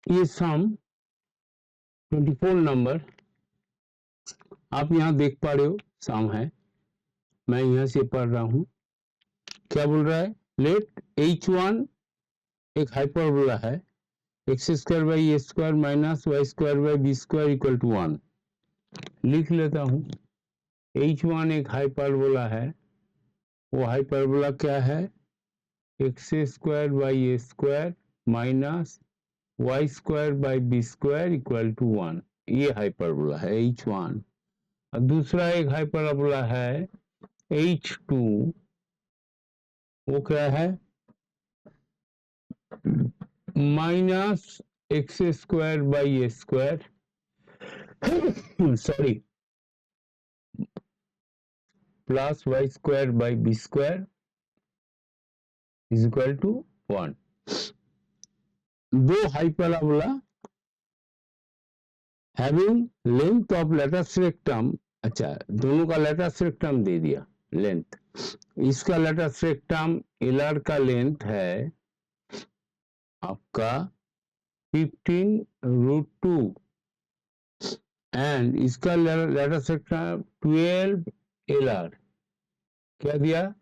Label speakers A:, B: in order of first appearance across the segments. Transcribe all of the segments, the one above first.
A: ये सम 24 नंबर आप यहाँ देख पा रहे हो, सम है, मैं यहाँ से पढ़ रहा हूँ। क्या बोल रहा है? लेट H1 एक हाइपरबोला है, x square by a square minus y square by b square equal to 1। लिख लेता हूँ। H1 एक हाइपरबोला है, वो हाइपरबोला क्या है? X square by a square minus y square by b square equal to 1। ये हाइपरबोला है H1। और दूसरा एक हाइपरबोला है H2, वो क्या है? Minus x square by a square sorry plus y square by b square is equal to 1। दो hyperbola having length of latus rectum, अच्छा दोनों का लेटेस्ट रेक्टम दे दिया लेंथ। इसका लेटेस्ट रेक्टम एलआर का लेंथ है आपका 15√2 एंड इसका लेटेस्ट रेक्टम 12 एलआर, क्या दिया?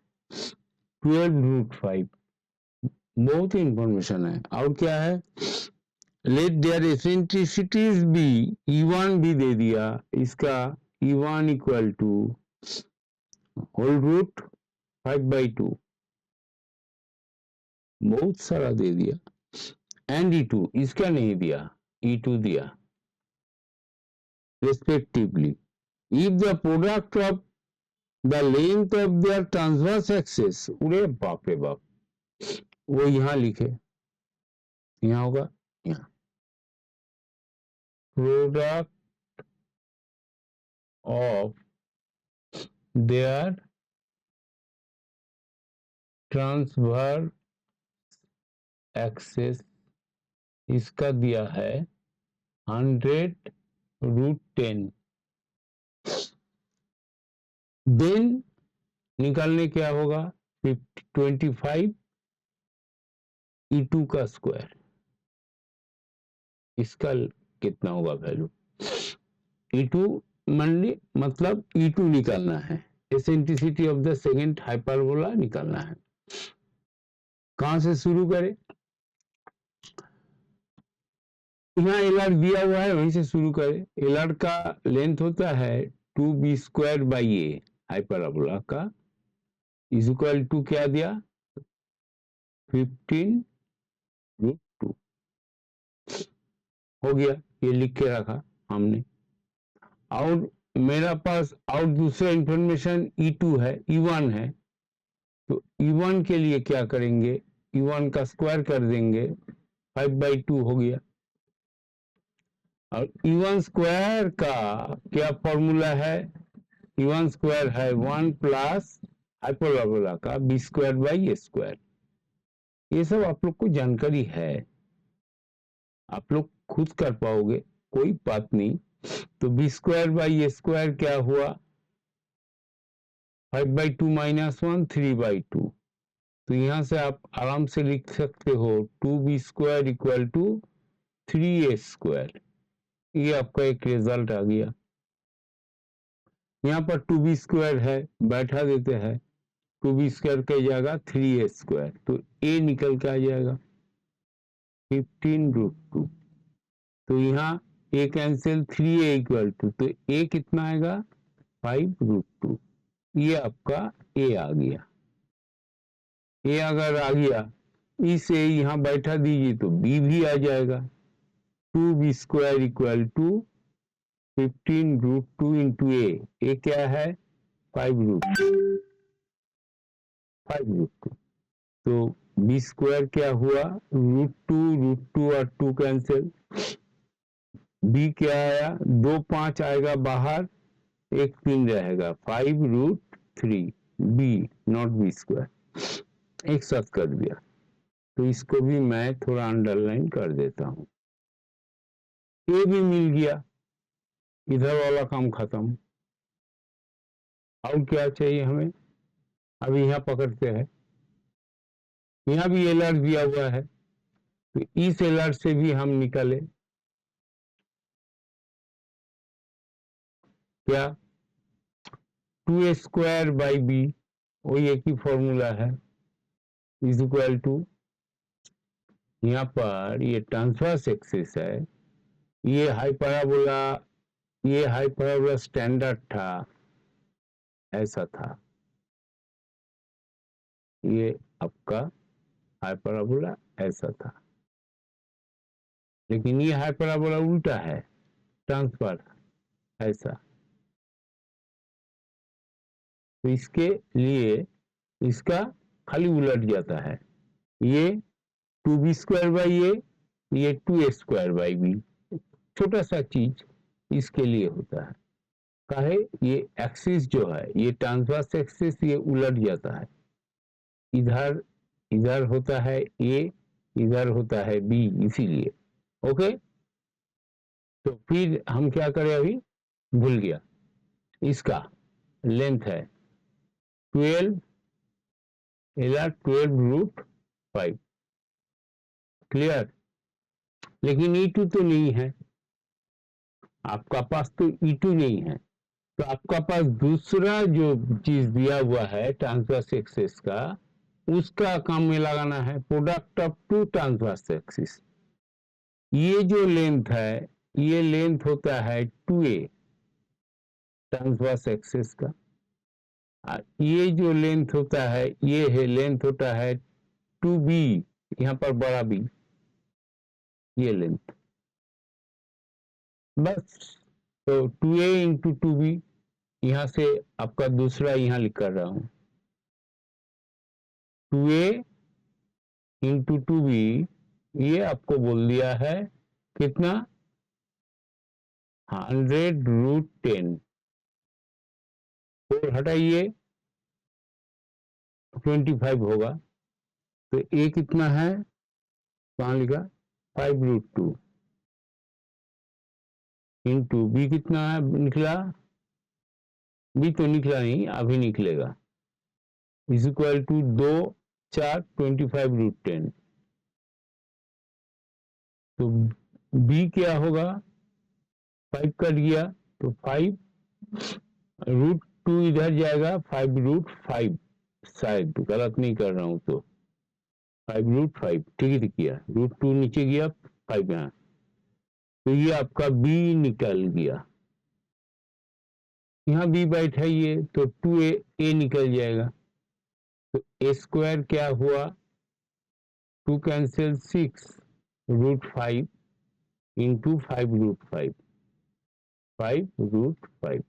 A: 12√5। बहुत ही इंफॉर्मेशन है। और क्या है? Late there eccentricities B, E1 भी दे दिया, इसका E1 equal to whole root 5/2, बहुत सारा दे दिया। एंड E2 इसका नहीं दिया, E2 दिया respectively. If the product of the length of their transverse axis, अरे बाप रे बाप, वो यहां लिखे, यहां होगा, यहाँ product of their transverse axes, इसका दिया है 100√10। देन निकालने क्या होगा? 25 E2 का स्क्वायर, इसका कितना होगा वैल्यू? E2 मतलब E2 निकालना है, eccentricity of the second hyperbola निकालना है। कहां से शुरू करें? यहाँ एलआर दिया हुआ है, वहीं से शुरू करें। एलआर का लेंथ होता है 2b² बाई ए हाइपरबोला का, इज इक्वल टू क्या दिया? 15√2 हो गया, ये लिख के रखा हमने। और मेरा पास और दूसरा इंफॉर्मेशन E2 है, E1 है, तो E1 के लिए क्या करेंगे? E1 का स्क्वायर कर देंगे, 5/2 हो गया। और E1 स्क्वायर का क्या फॉर्मूला है? E1 स्क्वायर है 1 प्लस हाइपरबोला का b square by a square. ये सब आप लोग को जानकारी है, आप लोग खुद कर पाओगे, कोई बात नहीं। तो b square by a square क्या हुआ? 5/2 माइनस 1 3/2। तो यहां से आप आराम से लिख सकते हो 2b² इक्वल टू 3a²। ये आपका एक रिजल्ट आ गया। यहाँ पर 2b² है, बैठा देते हैं, 2b² की जगह 3a², तो a निकल के आ जाएगा 15√2। तो यहाँ a cancel, 3a equal to, तो a कितना आएगा? 5√2। ये आपका a आ गया। a अगर आ गया, इसे यहाँ बैठा दीजिए तो b भी आ जाएगा। 2b² इक्वल टू 15√2 इंटू ए क्या है? 5√2। तो b² क्या हुआ? √2 और 2 कैंसिल, b क्या आया? 2 5 आएगा बाहर, एक 3 रहेगा, 5√3 b नॉट b², एक साथ कर दिया। तो इसको भी मैं थोड़ा अंडरलाइन कर देता हूं। ए भी मिल गया, इधर वाला काम खत्म। और क्या चाहिए हमें? अभी यहाँ पकड़ते हैं, यहाँ भी एलआर दिया हुआ है, तो इस एलआर से भी हम निकाले क्या, 2a² बाई बी, वही एक ही फॉर्मूला है, इज इक्वल टू, यहाँ पर ये ट्रांसवर्स एक्सिस है, ये हाइपरबोला स्टैंडर्ड था, ऐसा था, ये आपका हाइपरबोला ऐसा था, लेकिन ये हाइपरबोला उल्टा है, ट्रांसफर ऐसा। तो इसके लिए इसका खाली उलट जाता है, ये 2b² बाई ये 2a² बाई बी, छोटा सा चीज इसके लिए होता है, काहे ये एक्सिस जो है, ये ट्रांसवर्स एक्सिस ये उलट जाता है, इधर इधर होता है ए, इधर होता है बी, इसीलिए। ओके, तो फिर हम क्या करें, अभी भूल गया, इसका लेंथ है 12, एलआर 12√5, क्लियर। लेकिन E2 तो नहीं है, आपका पास तो E2 नहीं है, तो आपका पास दूसरा जो चीज दिया हुआ है ट्रांसवर्स एक्सिस का, उसका काम में लगाना है, product of two transverse axis. ये जो लेंथ है, ये लेंथ होता है 2a ट्रांसवर्स एक्सिस का, ये जो लेंथ होता है, ये है लेंथ होता है 2b, यहाँ पर बड़ा बी, ये लेंथ, बस। तो 2a इंटू 2b, यहाँ से आपका दूसरा यहाँ लिख कर रहा हूं, 2a इंटू 2b, ये आपको बोल दिया है कितना, 100√10, और हटाइए 25 होगा, तो ए कितना है, कहाँ लिखा, 5√2 इंटू बी कितना है निकला, बी तो निकला नहीं, अभी निकलेगा, इज इक्वल टू 2 4 25√10, तो बी क्या होगा, 5 कट गया, तो 5√2 इधर जाएगा, 5√5, शायद गलत नहीं कर रहा हूं, तो 5√5 ठीक ही किया, √2 नीचे गया, 5 यहाँ, तो ये आपका बी निकल गया, यहाँ बी बैठाइए तो 2a निकल जाएगा, तो a² क्या हुआ, 2 कैंसिल 6√5 इंटू 5√5, 5√5,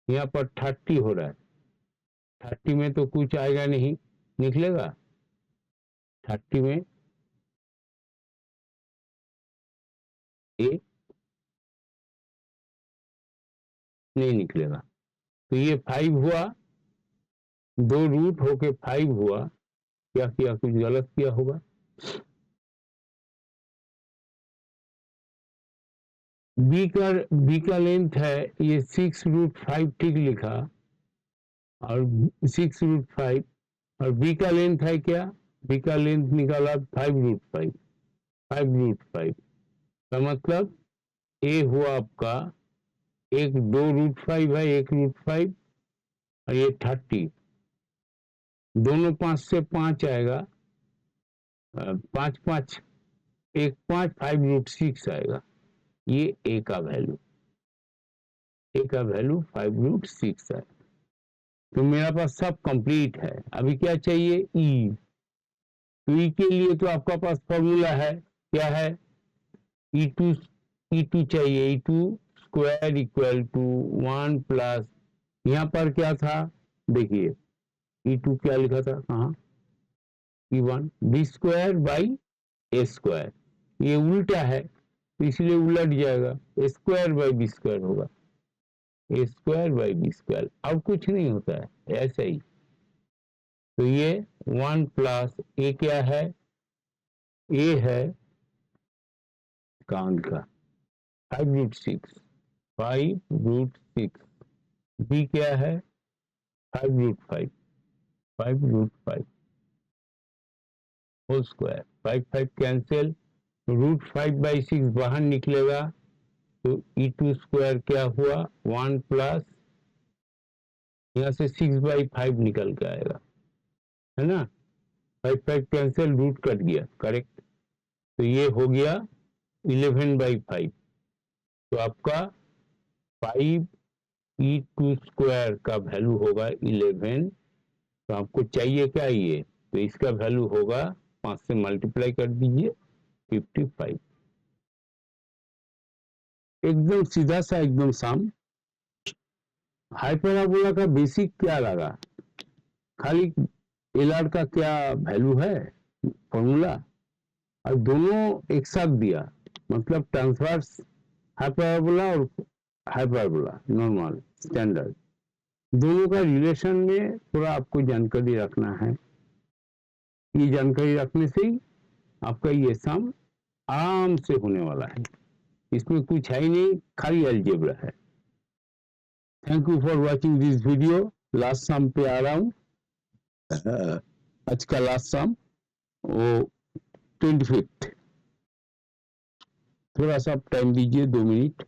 A: यहाँ पर 30 हो रहा है, 30 में तो कुछ आएगा नहीं, निकलेगा 30 में ए, नहीं निकलेगा, तो ये 5 हुआ, 2 रूट होके 5 हुआ, क्या किया, कुछ गलत किया होगा, बी का लेंथ है ये 6√5 ठीक लिखा, और 6√5, और बी का लेंथ है क्या, बी का लेंथ निकाला 5√5, 5√5 का मतलब ए हुआ आपका, एक 2√5 है, 1√5, और ये 30, दोनों 5 से 5 आएगा, 5 5 1 5, 5√6 आएगा, ये ए का वैल्यू, ए का वैल्यू 5√6 है, तो मेरा पास सब कंप्लीट है, अभी क्या चाहिए, ई, तो ई के लिए तो आपका पास फॉर्मूला है, क्या है, E2, E2 चाहिए, E2² इक्वल टू 1 प्लस, यहाँ पर क्या था, देखिए E2 क्या लिखा था, कहाँ, E1 b² बाई a², ये उल्टा है, तो इसलिए उलट जाएगा, a² बाई b² होगा, a² बाई b², अब कुछ नहीं होता है, ऐसा ही, तो ये 1 प्लस ए क्या है, ए है काउंट का 5√6, 5√6, बी क्या है 5√5, 5√5 होल स्क्वायर, 5 कैंसिल, √5/6 बाहर निकलेगा तो E2 स्क्वायर क्या हुआ 1 प्लस यहाँ से 6/5 निकल के आएगा, है ना। 5 कैंसिल, रूट कट गया, करेक्ट। तो ये हो गया 11/5। तो आपका 5E2 स्क्वायर का वैल्यू होगा 11। तो आपको चाहिए क्या ये, तो इसका वैल्यू होगा 5 से मल्टीप्लाई कर दीजिए 55। एकदम सीधा सा, एकदम साम। हाइपरबोला का बेसिक क्या लगा, खाली एलआर का क्या वैल्यू है फॉर्मूला, और दोनों एक साथ दिया, मतलब ट्रांसवर्स हाइपरबोला और हाइपरबोला नॉर्मल स्टैंडर्ड, दोनों का रिलेशन में थोड़ा आपको जानकारी रखना है। ये जानकारी रखने से ही आपका ये सम आराम से होने वाला है, इसमें कुछ है ही नहीं, खाली अलजेब्रा है। Thank you for watching this video. Last sum पे आ रहा हूँ, आज का लास्ट सम वो 25। थोड़ा सा टाइम दीजिए, 2 मिनट।